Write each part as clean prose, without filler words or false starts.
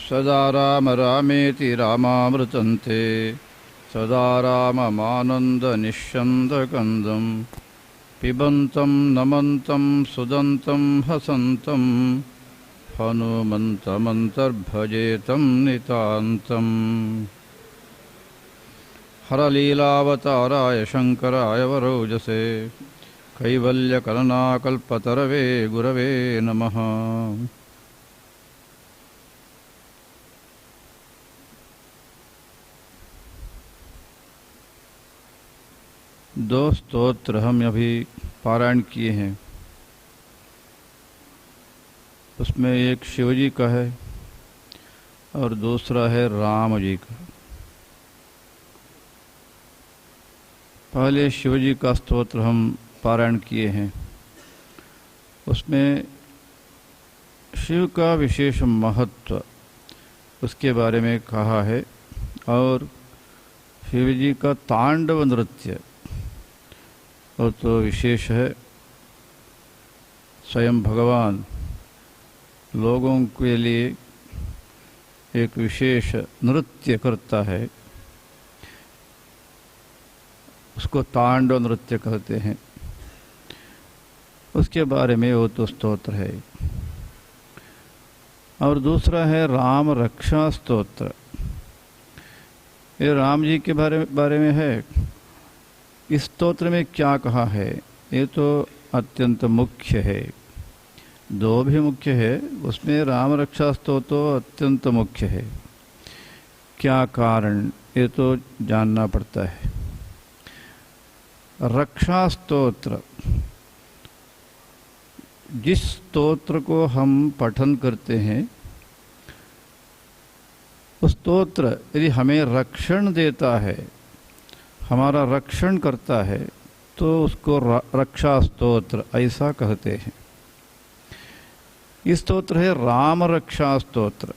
सदा राम रामेति रामामृतन्ते सदा राममानन्दनिःशन्दकन्दं पिबन्तं नमन्तं सुदन्तं हसन्तं हनुमन्तमन्तर्भजेतं नितान्तम्। हरलीलावताराय शङ्कराय वरोजसे कैवल्यकलनाकल्पतरवे गुरवे नमः। दो स्तोत्र हम अभी पारायण किए हैं। उसमें एक शिव जी का है और दूसरा है राम जी का। पहले शिव जी का स्तोत्र हम पारायण किए हैं। उसमें शिव का विशेष महत्व उसके बारे में कहा है और शिव जी का तांडव नृत्य और तो विशेष है। स्वयं भगवान लोगों के लिए एक विशेष नृत्य करता है, उसको तांडव नृत्य कहते हैं। उसके बारे में वो तो स्तोत्र है। और दूसरा है राम रक्षा स्तोत्र। ये राम जी के बारे में है। इस स्तोत्र में क्या कहा है ये तो अत्यंत मुख्य है। दो भी मुख्य है, उसमें राम रक्षा स्तोत्र अत्यंत मुख्य है। क्या कारण ये तो जानना पड़ता है। रक्षा स्तोत्र, जिस स्तोत्र को हम पठन करते हैं उस स्तोत्र यदि हमें रक्षण देता है, हमारा रक्षण करता है, तो उसको रक्षा स्तोत्र ऐसा कहते हैं। इस स्तोत्र है राम रक्षा स्तोत्र।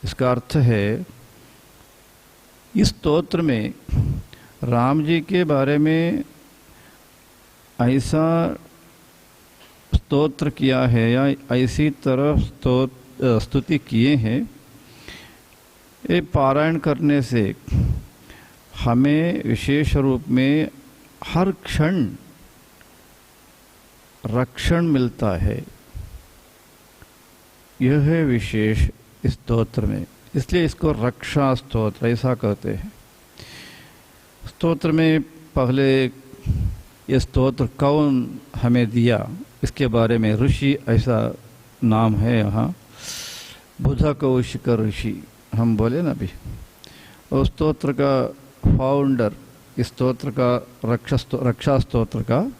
इसका अर्थ है इस स्तोत्र में राम जी के बारे में ऐसा स्तोत्र किया है या ऐसी तरह स्तुति किए हैं, ये पारायण करने से हमें विशेष रूप में हर क्षण रक्षण मिलता है। यह है विशेष इस स्तोत्र में, इसलिए इसको रक्षा स्तोत्र ऐसा कहते हैं। स्तोत्र में पहले ये स्तोत्र कौन हमें दिया इसके बारे में ऋषि ऐसा नाम है यहाँ, बुध कौशिक ऋषि हम बोले ना अभी। और स्तोत्र का फाउंडर इस स्तोत्र का रक्षा स्तोत्र का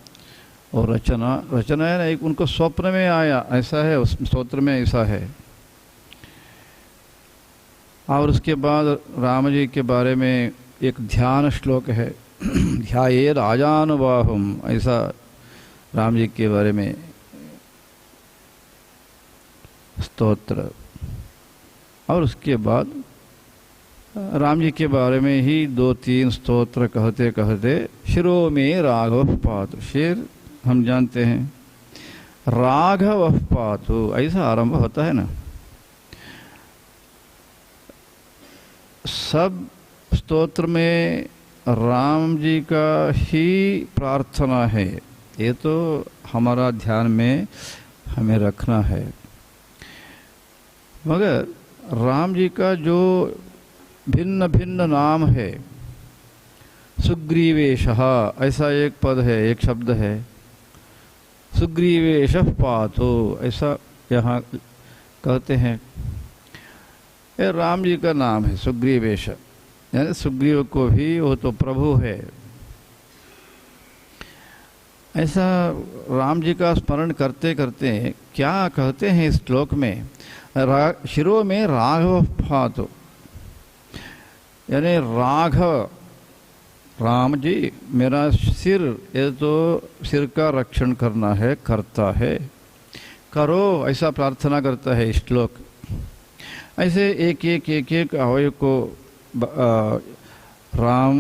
और रचना है ना, एक उनको स्वप्न में आया ऐसा है, उस स्तोत्र में ऐसा है। और उसके बाद राम जी के बारे में एक ध्यान श्लोक है, ध्याये राजानुबाहुम, ऐसा राम जी के बारे में स्तोत्र। और उसके बाद राम जी के बारे में ही दो तीन स्तोत्र कहते कहते शिरो में राघव पातु, शेर हम जानते हैं, राघव पातु ऐसा आरंभ होता है ना। सब स्तोत्र में राम जी का ही प्रार्थना है, ये तो हमारा ध्यान में हमें रखना है। मगर राम जी का जो भिन्न भिन्न नाम है, सुग्रीवेशः ऐसा एक पद है, एक शब्द है, सुग्रीवेशः पातु ऐसा यहाँ कहते हैं। ये राम जी का नाम है सुग्रीवेश, यानी सुग्रीव को भी वो तो प्रभु है। ऐसा राम जी का स्मरण करते करते क्या कहते हैं इस श्लोक में, शिरो में राघव पातु, यानी राघव राम जी मेरा सिर, ये तो सिर का रक्षण करना है, करता है, करो ऐसा प्रार्थना करता है श्लोक। ऐसे एक एक अवयव को राम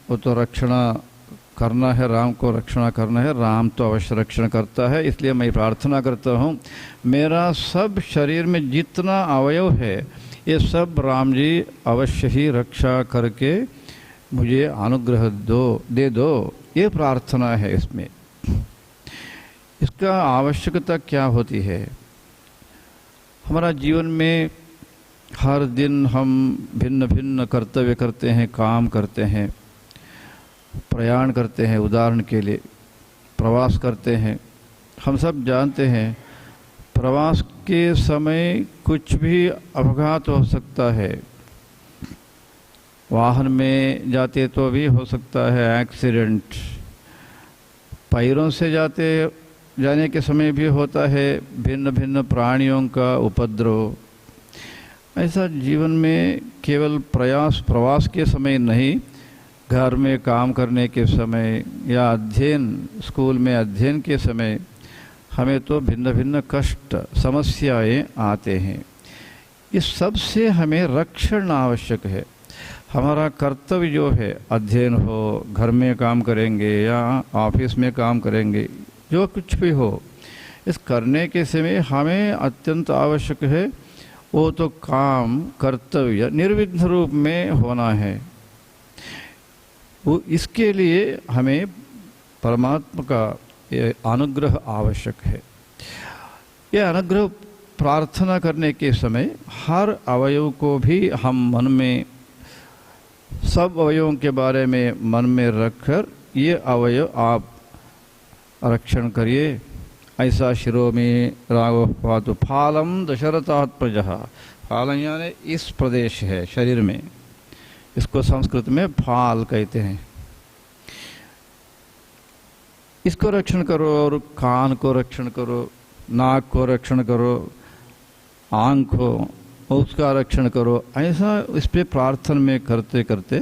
वो तो रक्षणा करना है, राम को रक्षणा करना है, राम तो अवश्य रक्षण करता है। इसलिए मैं प्रार्थना करता हूँ मेरा सब शरीर में जितना अवयव है ये सब राम जी अवश्य ही रक्षा करके मुझे अनुग्रह दे दो, ये प्रार्थना है इसमें। इसका आवश्यकता क्या होती है? हमारा जीवन में हर दिन हम भिन्न भिन्न कर्तव्य करते हैं, काम करते हैं, प्रयाण करते हैं। उदाहरण के लिए प्रवास करते हैं। हम सब जानते हैं प्रवास के समय कुछ भी अपघात हो सकता है। वाहन में जाते तो भी हो सकता है एक्सीडेंट, पैरों से जाने के समय भी होता है भिन्न भिन्न प्राणियों का उपद्रव। ऐसा जीवन में केवल प्रवास के समय नहीं, घर में काम करने के समय या अध्ययन, स्कूल में अध्ययन के समय हमें तो भिन्न भिन्न कष्ट, समस्याएं आते हैं। इस सब से हमें रक्षण आवश्यक है। हमारा कर्तव्य जो है, अध्ययन हो, घर में काम करेंगे या ऑफिस में काम करेंगे, जो कुछ भी हो, इस करने के समय हमें अत्यंत आवश्यक है वो तो काम, कर्तव्य निर्विघ्न रूप में होना है। वो इसके लिए हमें परमात्मा का ये अनुग्रह आवश्यक है। ये अनुग्रह प्रार्थना करने के समय हर अवयव को भी हम मन में, सब अवयवों के बारे में मन में रखकर ये अवयव आप रक्षण करिए। ऐसा शिरो में राघव पातु फालम दशरथात्मजः। फालम यानी इस प्रदेश है शरीर में, इसको संस्कृत में फाल कहते हैं। इसको रक्षण करो और कान को रक्षण करो, नाक को रक्षण करो, आँख को उसका रक्षण करो। ऐसा इस पे प्रार्थना में करते करते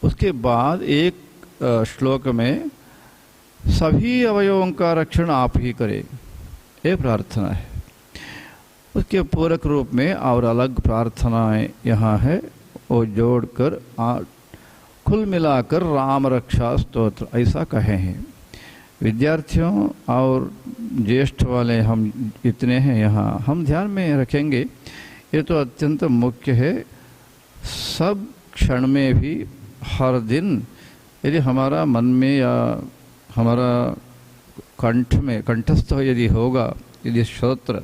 उसके बाद एक श्लोक में सभी अवयवों का रक्षण आप ही करें, ये प्रार्थना है। उसके पूरक रूप में और अलग प्रार्थनाएं यहाँ है, वो जोड़कर कुल मिलाकर राम रक्षा स्तोत्र ऐसा कहे हैं। विद्यार्थियों और ज्येष्ठ वाले हम इतने हैं यहाँ, हम ध्यान में रखेंगे। ये तो अत्यंत मुख्य है। सब क्षण में भी हर दिन यदि हमारा मन में या हमारा कंठ में कंठस्थ यदि होगा, यदि स्तोत्र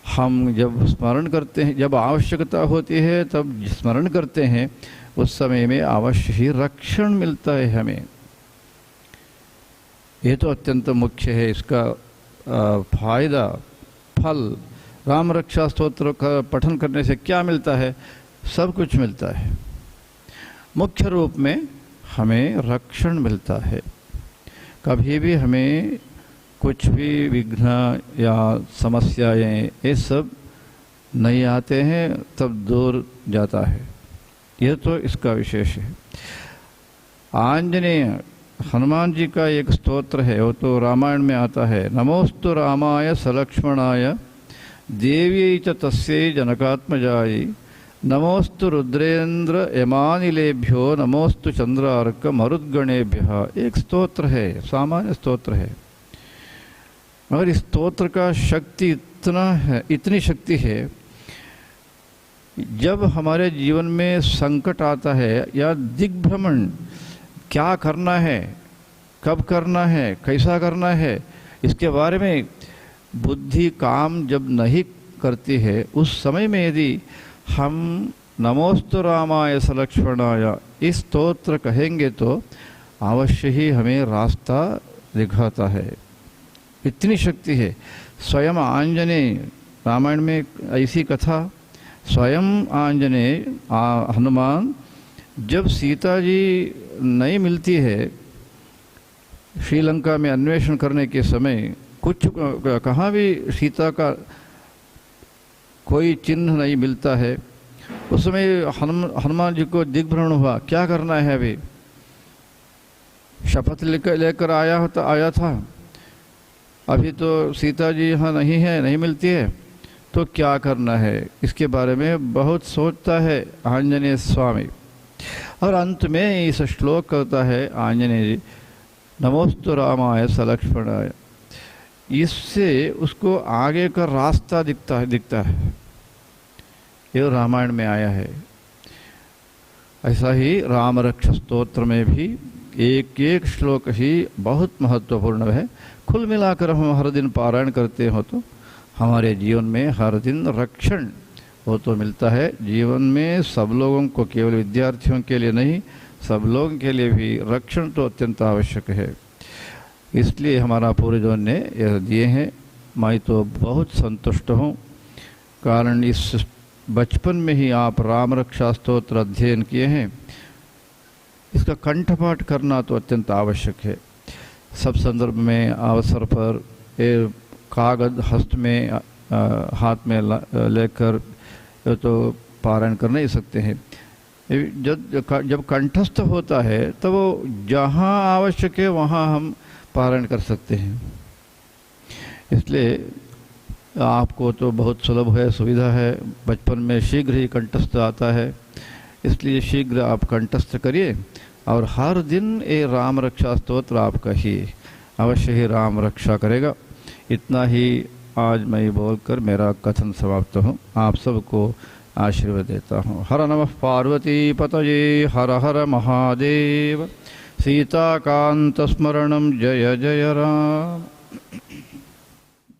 हम जब स्मरण करते हैं, जब आवश्यकता होती है तब स्मरण करते हैं, उस समय में अवश्य ही रक्षण मिलता है हमें। ये तो अत्यंत मुख्य है। इसका फायदा, फल, राम रक्षा स्तोत्र का पठन करने से क्या मिलता है? सब कुछ मिलता है। मुख्य रूप में हमें रक्षण मिलता है। कभी भी हमें कुछ भी विघ्न या समस्याएं ये सब नहीं आते हैं, तब दूर जाता है। यह तो इसका विशेष है। आंजनेय हनुमान जी का एक स्तोत्र है, वो तो रामायण में आता है। नमोस्तु रामाय सलक्ष्मणाय देव्यै च तस्यै जनकात्मजायै नमोस्तु रुद्रेन्द्र यमानिलेभ्यो नमोस्तु चंद्रार्क मरुद्गणेभ्यः। एक स्तोत्र है, सामान्य स्तोत्र है, मगर इस स्तोत्र का शक्ति इतना है, इतनी शक्ति है, जब हमारे जीवन में संकट आता है या दिग्भ्रमण, क्या करना है, कब करना है, कैसा करना है, इसके बारे में बुद्धि काम जब नहीं करती है, उस समय में यदि हम नमोस्तु रामाय सलक्ष्मणाय इस स्तोत्र कहेंगे तो अवश्य ही हमें रास्ता दिखाता है। इतनी शक्ति है। स्वयं आंजनेय, रामायण में ऐसी कथा, स्वयं आंजनेय हनुमान जब सीता जी नहीं मिलती है, श्रीलंका में अन्वेषण करने के समय कुछ कहाँ भी सीता का कोई चिन्ह नहीं मिलता है, उस समय हनुमान जी को दिग्भ्रमण हुआ, क्या करना है। अभी शपथ लेकर आया था, अभी तो सीता जी यहाँ नहीं है, नहीं मिलती है, तो क्या करना है, इसके बारे में बहुत सोचता है आंजनेय स्वामी। और अंत में इस श्लोक कहता है आंजनेय जी, नमोस्तु रामाय सलक्ष्मणाय। इससे उसको आगे का रास्ता दिखता है। ये रामायण में आया है। ऐसा ही राम रक्ष स्तोत्र में भी एक एक श्लोक ही बहुत महत्वपूर्ण है। कुल मिलाकर हम हर दिन पारायण करते हो तो हमारे जीवन में हर दिन रक्षण वो तो मिलता है। जीवन में सब लोगों को, केवल विद्यार्थियों के लिए नहीं, सब लोगों के लिए भी रक्षण तो अत्यंत आवश्यक है। इसलिए हमारा पूर्वजों ने यह दिए हैं। मैं तो बहुत संतुष्ट हूँ, कारण इस बचपन में ही आप राम रक्षा स्तोत्र अध्ययन किए हैं। इसका कंठपाठ करना तो अत्यंत आवश्यक है। सब संदर्भ में, अवसर पर ये कागज हस्त में हाथ में लेकर तो पारायण कर नहीं सकते हैं। जब कंठस्थ होता है तो वो जहाँ आवश्यक है वहाँ हम पारायण कर सकते हैं। इसलिए आपको तो बहुत सुलभ है, सुविधा है, बचपन में शीघ्र ही कंठस्थ आता है। इसलिए शीघ्र आप कंठस्थ करिए और हर दिन ये राम रक्षा स्तोत्र आपका ही अवश्य ही राम रक्षा करेगा। इतना ही आज मैं बोलकर मेरा कथन समाप्त हूँ। आप सबको आशीर्वाद देता हूँ। हर नमः पार्वती पतये, हर हर महादेव। सीताकांत स्मरणम जय जय राम।